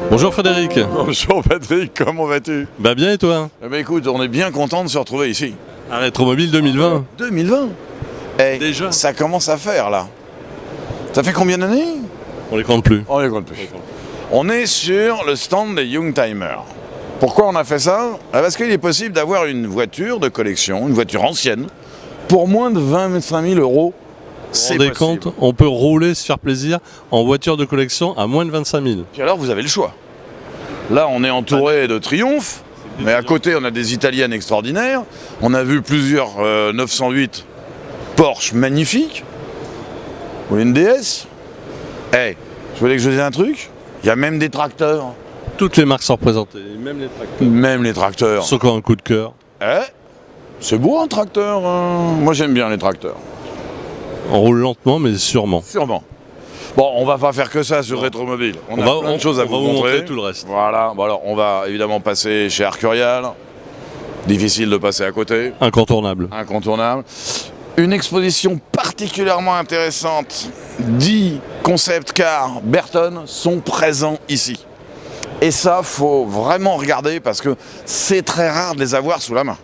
Bonjour Frédéric. Bonjour Patrick, comment vas-tu? Bah bien et toi? Eh ben écoute, on est bien content de se retrouver ici. Un Rétromobile 2020. 2020. Eh, Déjà. ça commence à faire là. Ça fait combien d'années? On les compte plus. On les compte plus. On est sur le stand des Youngtimers. Pourquoi on a fait ça? Parce qu'il est possible d'avoir une voiture de collection, une voiture ancienne, pour moins de 25 000 euros. Vous C'est vous rendez possible. compte, on peut rouler, se faire plaisir en voiture de collection à moins de 25 000. Puis alors vous avez le choix. Là on est entouré de triomphes, mais à côté on a des italiennes extraordinaires. On a vu plusieurs 908 Porsche magnifiques. Ou une DS. Eh, je voulais que je dise un truc. Il y a même des tracteurs. Toutes les marques sont représentées, même les tracteurs. Même les tracteurs. Sauf qu'on a un coup de cœur. Eh, c'est beau un tracteur. Moi j'aime bien les tracteurs. On roule lentement mais sûrement. Sûrement. Bon, on va pas faire que ça sur Rétromobile. On a plein de choses à vous montrer. tout le reste. Voilà. Bon alors, on va évidemment passer chez Arcurial. Difficile de passer à côté. Incontournable. Incontournable. Une exposition particulièrement intéressante. 10 concept cars Burton sont présents ici. Et ça, faut vraiment regarder parce que c'est très rare de les avoir sous la main.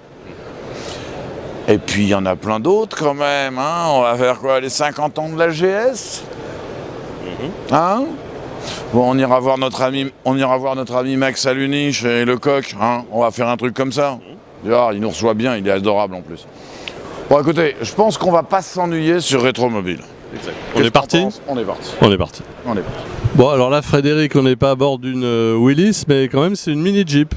Et puis il y en a plein d'autres quand même. Hein. On va faire quoi? Les 50 ans de la GS? Hein? Bon, on ira voir notre ami Max Aluni chez Lecoq. Hein. On va faire un truc comme ça. D'ailleurs, il nous reçoit bien, il est adorable en plus. Bon, écoutez, je pense qu'on va pas s'ennuyer sur Rétromobile. On est parti? On est parti. On est parti. On est parti. Bon alors là Frédéric, on n'est pas à bord d'une Willys, mais quand même c'est une mini Jeep.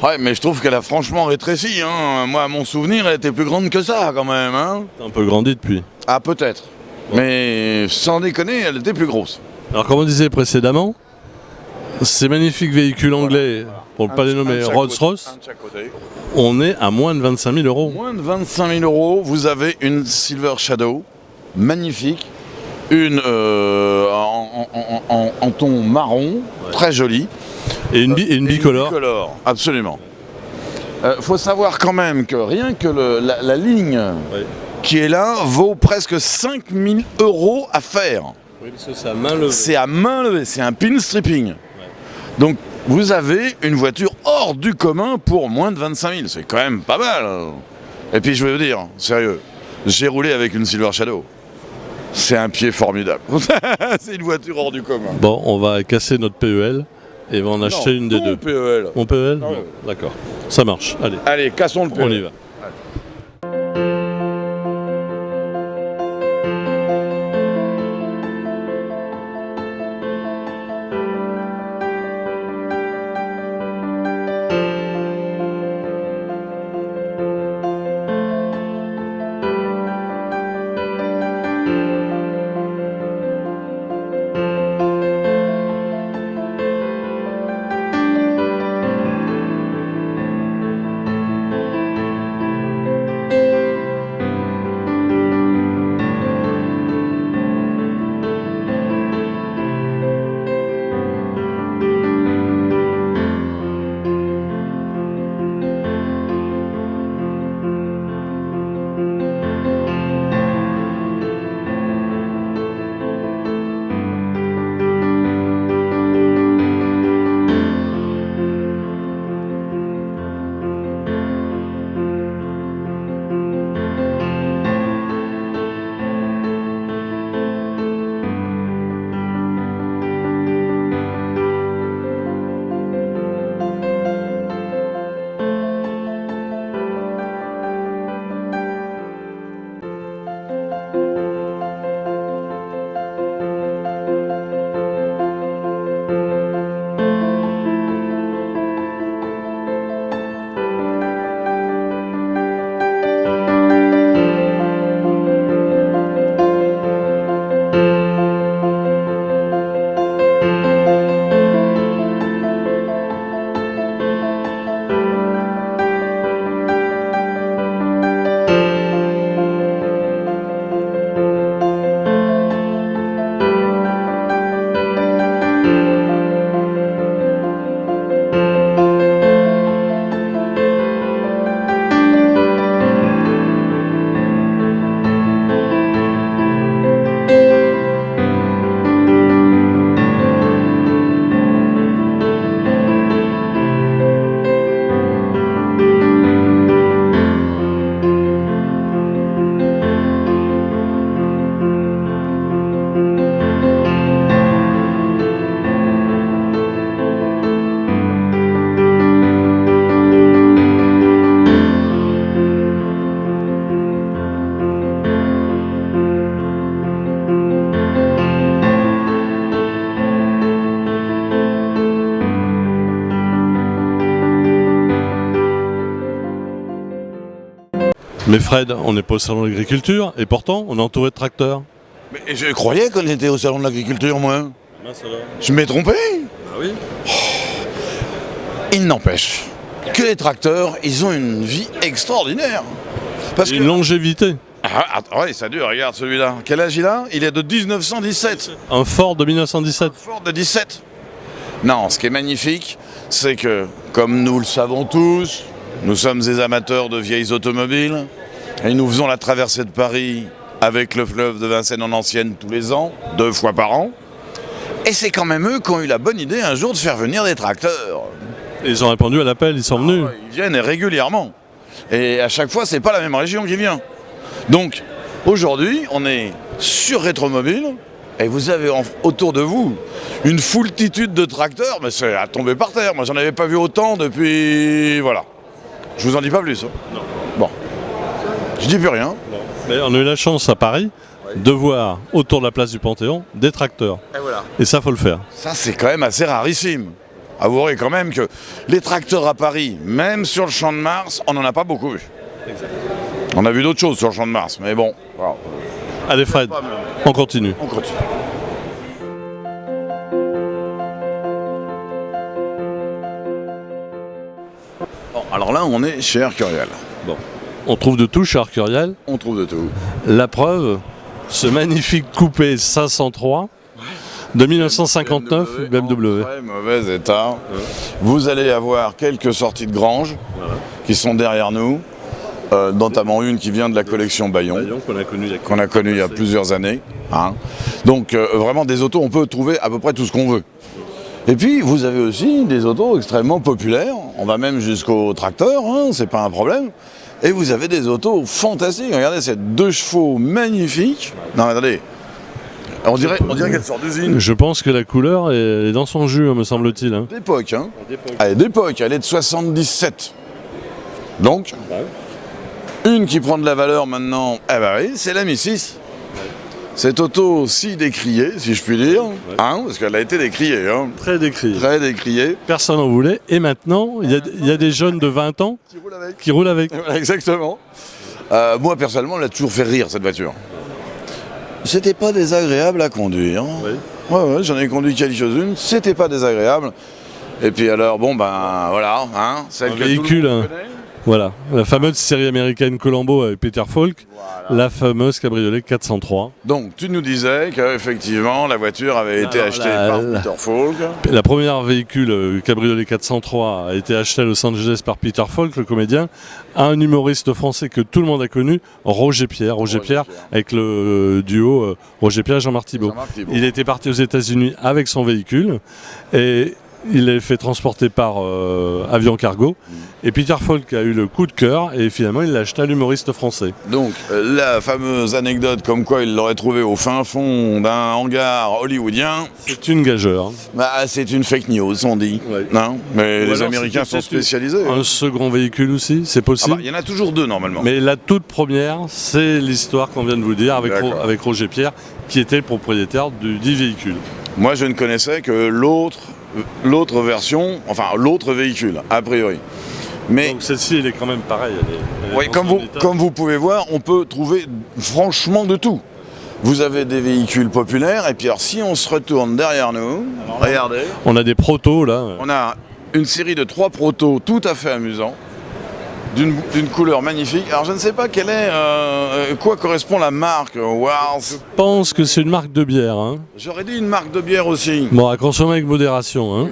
Ouais, mais je trouve qu'elle a franchement rétréci. Hein. Moi, à mon souvenir, elle était plus grande que ça quand même. Hein. Un peu grandi depuis. Ah, peut-être. Mais sans déconner, elle était plus grosse. Alors comme on disait précédemment, ces magnifiques véhicules anglais, pour ne pas les nommer Rolls-Royce, Un de chaque côté. on est à moins de 25 000 euros. Moins de 25 000 euros, vous avez une Silver Shadow, magnifique, une en ton marron, très jolie. Et une bicolore. Bicolore, absolument. Faut savoir quand même que rien que la ligne qui est là vaut presque 5 000 euros à faire. Oui, parce que c'est à main levée. C'est à main levée, c'est un pin stripping. Donc vous avez une voiture hors du commun pour moins de 25 000, c'est quand même pas mal. Et puis je vais vous dire, sérieux, j'ai roulé avec une Silver Shadow. C'est un pied formidable. C'est une voiture hors du commun. Bon, on va casser notre PEL et on va en acheter une des deux. PEL. Mon PEL? Ah ouais. Bon, d'accord. Ça marche. Allez, Allez, cassons le PEL. on y va. Mais Fred, on n'est pas au salon de l'agriculture, et pourtant, on est entouré de tracteurs. Mais je croyais qu'on était au salon de l'agriculture, moi. Mince alors. Je m'ai trompé. Ah oui. Il n'empêche que les tracteurs, ils ont une vie extraordinaire. Parce Une longévité. Ouais, ça dure, regarde celui-là. Quel âge il a? Il est de 1917. Un Ford de 1917. Ford de 17. Non, ce qui est magnifique, c'est que, comme nous le savons tous, nous sommes des amateurs de vieilles automobiles, et nous faisons la traversée de Paris avec le fleuve de Vincennes en ancienne tous les ans, 2 fois par an. Et c'est quand même eux qui ont eu la bonne idée un jour de faire venir des tracteurs. Et ils ont répondu à l'appel, ils sont venus. Ils viennent régulièrement. Et à chaque fois, c'est pas la même région qui vient. Donc, aujourd'hui, on est sur Rétromobile, et vous avez autour de vous une foultitude de tracteurs, mais c'est à tomber par terre. Moi, j'en avais pas vu autant depuis... Voilà. Je vous en dis pas plus. Hein. Non. Bon. Je dis plus rien. Mais on a eu la chance à Paris de voir autour de la place du Panthéon des tracteurs. Et voilà. Et ça, faut le faire. Ça, c'est quand même assez rarissime. Avouerez quand même que les tracteurs à Paris, même sur le Champ de Mars, on n'en a pas beaucoup vu. On a vu d'autres choses sur le Champ de Mars, mais bon. Voilà. Allez Fred, on continue. On continue. Bon, alors là, on est chez Arcurial. Bon. On trouve de tout chez Arcurial. On trouve de tout. La preuve, ce magnifique coupé 503 de 1959 BMW. En très mauvais état. Vous allez avoir quelques sorties de grange qui sont derrière nous, notamment une qui vient de la collection Bayon, qu'on a connue il y a plusieurs années. Hein. Donc vraiment des autos, on peut trouver à peu près tout ce qu'on veut. Et puis vous avez aussi des autos extrêmement populaires, on va même jusqu'au tracteur, hein, c'est pas un problème. Et vous avez des autos fantastiques, regardez cette 2 chevaux magnifique. Non attendez, on dirait qu'elle sort d'usine. Je pense que la couleur est dans son jus, me semble-t-il. Hein. D'époque, hein. Elle est d'époque, elle est de 77. Donc, une qui prend de la valeur maintenant, eh ben oui, c'est la Mi 6. Cette auto si décriée, si je puis dire, hein, parce qu'elle a été décriée. Hein. Très décrié. Très décriée. Personne n'en voulait. Et maintenant, il y a des jeunes de 20 ans qui roulent avec. Voilà, exactement. Moi, personnellement, elle a toujours fait rire, cette voiture. C'était pas désagréable à conduire. Oui. Ouais, j'en ai conduit quelques-unes. C'était pas désagréable. Et puis alors, bon, ben voilà, hein, celle Un que véhicule, tout le monde hein. connaît. Voilà, la fameuse série américaine Colombo avec Peter Falk, Voilà. la fameuse cabriolet 403. Donc, tu nous disais qu'effectivement, la voiture avait été achetée par Peter Falk. La première véhicule cabriolet 403 a été achetée à Los Angeles par Peter Falk, le comédien, un humoriste français que tout le monde a connu, Roger Pierre. Roger Pierre avec le duo Roger Pierre et Jean-Marc Thibault. Il était parti aux États-Unis avec son véhicule et il est fait transporter par avion cargo. Et Peter Falk a eu le coup de cœur et finalement il l'a acheté à l'humoriste français. Donc la fameuse anecdote comme quoi il l'aurait trouvé au fin fond d'un hangar hollywoodien, C'est une gageure. bah, c'est une fake news on dit. Ouais. Non, mais Ou les alors Américains c'était sont spécialisés. Un second véhicule aussi, c'est possible. Il y en a toujours 2 normalement. Mais la toute première, c'est l'histoire qu'on vient de vous dire D'accord. avec Roger Pierre, qui était le propriétaire du dit véhicule. Moi je ne connaissais que l'autre version, enfin l'autre véhicule, a priori. Mais Donc celle-ci, elle est quand même pareille. Elle est oui, dans son état. comme vous pouvez voir, on peut trouver franchement de tout. Vous avez des véhicules populaires, et puis alors si on se retourne derrière nous, regardez, On a des protos là. on a une série de 3 protos tout à fait amusants, d'une couleur magnifique. Alors je ne sais pas quelle est, quoi correspond la marque Wars. Je pense que c'est une marque de bière. Hein. J'aurais dit une marque de bière aussi. Bon, à consommer avec modération. Hein.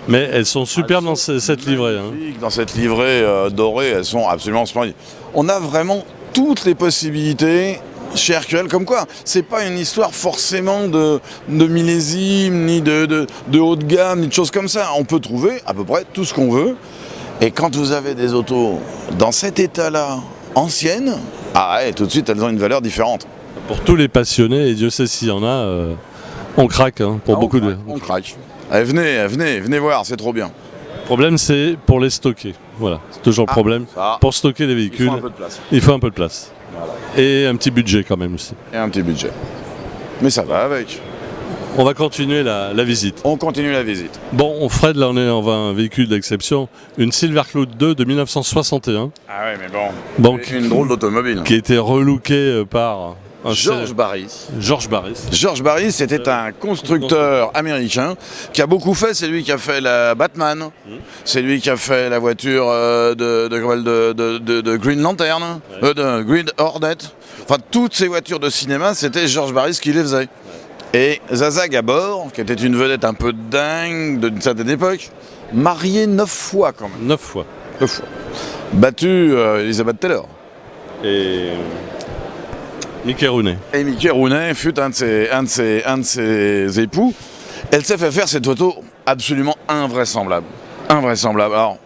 Mais elles sont superbes dans cette livrée. Hein. Dans cette livrée dorée, elles sont absolument splendides. On a vraiment toutes les possibilités chez Arcurial, comme quoi c'est pas une histoire forcément de millésime, ni de haut de gamme, ni de choses comme ça. On peut trouver à peu près tout ce qu'on veut. Et quand vous avez des autos dans cet état-là, anciennes, ah ouais, tout de suite elles ont une valeur différente. Pour tous les passionnés, et Dieu sait s'il y en a, on craque hein, pour beaucoup de... On craque. Allez, venez voir, c'est trop bien. Le problème, c'est pour les stocker. Voilà, c'est toujours le problème. Ça, Pour stocker les il véhicules, faut un peu de place. il faut un peu de place. Voilà. Et un petit budget quand même aussi. Et un petit budget. Mais ça va avec. On va continuer la visite. On continue la visite. Bon, Fred, là on est dans un véhicule d'exception, une Silvercloud 2 de 1961. Ah ouais, mais bon, Donc, une drôle d'automobile. qui a été relookée par un George Barris. George Barris. George Barris, c'était un constructeur américain qui a beaucoup fait. C'est lui qui a fait la Batman. C'est lui qui a fait la voiture de Green Lantern, de Green Hornet. Enfin, toutes ces voitures de cinéma, c'était George Barris qui les faisait. Et Zaza Gabor, qui était une vedette un peu dingue d'une certaine époque, marié 9 fois quand même. 9 fois. 9 fois. Battu Elizabeth Taylor. Et Mickey Rooney. Et Mickey Rooney fut un de ses époux. Elle s'est fait faire cette photo absolument invraisemblable. Invraisemblable. Alors,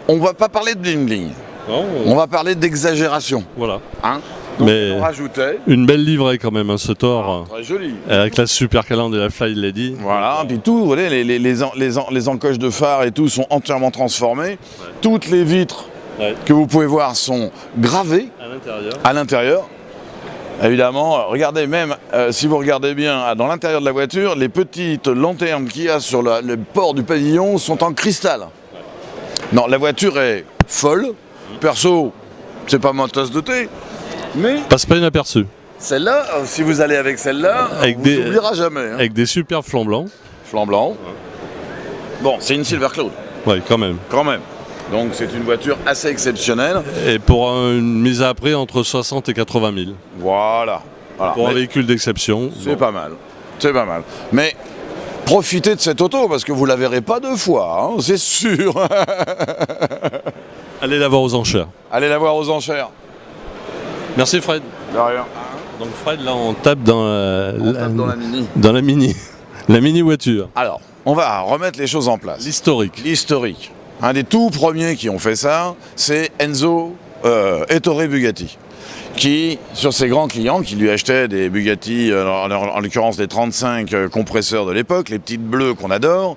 on va pas parler de bling-bling. Non, On va parler d'exagération. voilà. Hein. Donc, Mais on rajoutait. une belle livrée quand même, ce Thor, Très joli. avec la Super Calandre et la Fly Lady. Voilà, puis tout, vous voyez, les encoches de phare et tout sont entièrement transformées. Toutes les vitres que vous pouvez voir sont gravées À l'intérieur. à l'intérieur. Évidemment, regardez même, si vous regardez bien dans l'intérieur de la voiture, les petites lanternes qu'il y a sur le port du pavillon sont en cristal. Non, la voiture est folle. Perso, c'est pas ma tasse de thé. Mais Passe pas inaperçu. celle-là, si vous allez avec celle-là, Avec on des- vous oubliera jamais. Hein. Avec des superbes flancs blancs. Flanc blanc. Bon, c'est une Silvercloud, Oui, quand même. quand même. Donc c'est une voiture assez exceptionnelle. Et pour une mise à prix entre 60 et 80 000. Voilà. Voilà. Pour un Mais véhicule d'exception. c'est pas mal. C'est pas mal. Mais profitez de cette auto parce que vous la verrez pas deux fois, hein, c'est sûr. Allez la voir aux enchères. Allez la voir aux enchères. Merci Fred. De rien. Donc Fred, là on tape dans On tape dans la Mini. dans la mini. La mini voiture. Alors, on va remettre les choses en place. L'historique. L'historique. Un des tout premiers qui ont fait ça, c'est Enzo Ettore Bugatti, qui, sur ses grands clients, qui lui achetaient des Bugatti, en l'occurrence des 35 compresseurs de l'époque, les petites bleues qu'on adore,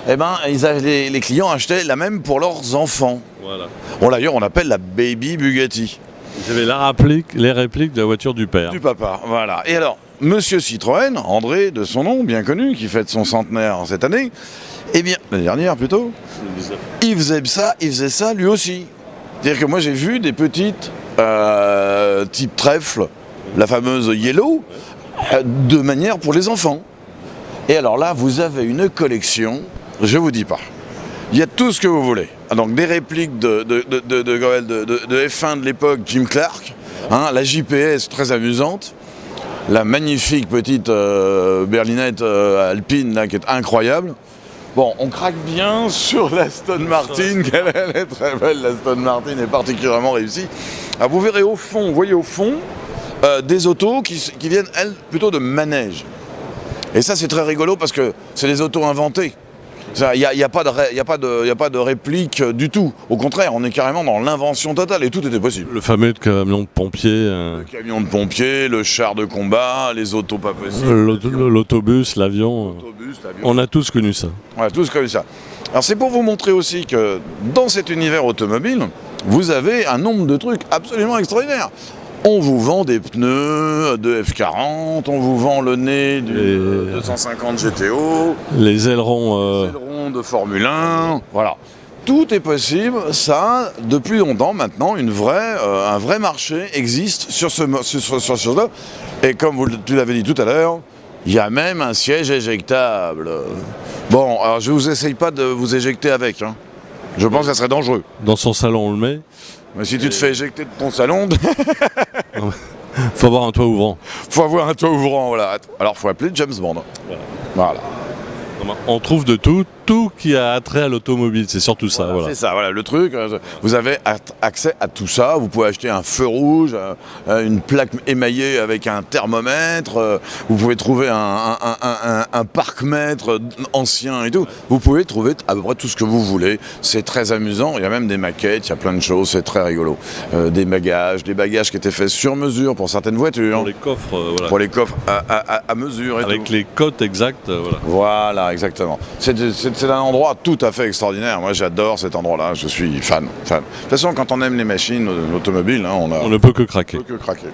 eh ben, les clients achetaient la même pour leurs enfants. Voilà. Bon, d'ailleurs, on appelle la Baby Bugatti. Vous avez les répliques de la voiture du père. Du papa, voilà. Et alors, Monsieur Citroën, André de son nom, bien connu, qui fête son centenaire cette année, eh bien, l'année dernière plutôt, il faisait ça lui aussi. C'est-à-dire que moi j'ai vu des petites type trèfle, la fameuse Yellow, de manière pour les enfants. Et alors là, vous avez une collection, je vous dis pas. Il y a tout ce que vous voulez. Donc des répliques de F1 de l'époque, Jim Clark, hein, la JPS très amusante, la magnifique petite berlinette alpine là, qui est incroyable. Bon, on craque bien sur l'Aston Martin, elle est très belle, l'Aston Martin est particulièrement réussie. Alors vous verrez au fond, vous voyez au fond, des autos qui viennent, elles, plutôt de manège. Et ça c'est très rigolo parce que c'est des autos inventées. Il n'y a pas de réplique du tout. Au contraire, on est carrément dans l'invention totale et tout était possible. Le fameux camion de pompier. Le camion de pompier, le char de combat, les autos pas possibles. L'autobus, l'avion. L'autobus, l'avion. On a tous connu ça. Voilà, tout comme ça. Alors c'est pour vous montrer aussi que dans cet univers automobile, vous avez un nombre de trucs absolument extraordinaires. On vous vend des pneus de F40, on vous vend le nez du 250 GTO, Les ailerons. les ailerons de Formule 1, voilà. Tout est possible, ça, depuis longtemps maintenant, un vrai marché existe sur ce chose-là. Et comme tu l'avais dit tout à l'heure, il y a même un siège éjectable. Bon, alors je vous essaye pas de vous éjecter avec, hein. Je pense que ça serait dangereux. Dans son salon, on le met. Mais si tu te fais éjecter de ton salon, Faut avoir un toit ouvrant. faut avoir un toit ouvrant, voilà. Alors faut appeler James Bond. Voilà. On trouve de tout qui a attrait à l'automobile, c'est surtout ça. Voilà. C'est ça, voilà, le truc. Vous avez accès à tout ça. Vous pouvez acheter un feu rouge, une plaque émaillée avec un thermomètre. Vous pouvez trouver un parc-mètre ancien et tout. Vous pouvez trouver à peu près tout ce que vous voulez. C'est très amusant. Il y a même des maquettes, il y a plein de choses. C'est très rigolo. Des bagages qui étaient faits sur mesure pour certaines voitures. Pour les coffres, voilà. Pour les coffres à mesure et Avec tout. les cotes exactes, voilà. Voilà, exactement. C'est un endroit tout à fait extraordinaire. Moi, j'adore cet endroit-là. Je suis fan. De toute façon, quand on aime les machines automobiles, hein, On ne peut que craquer. peut que craquer.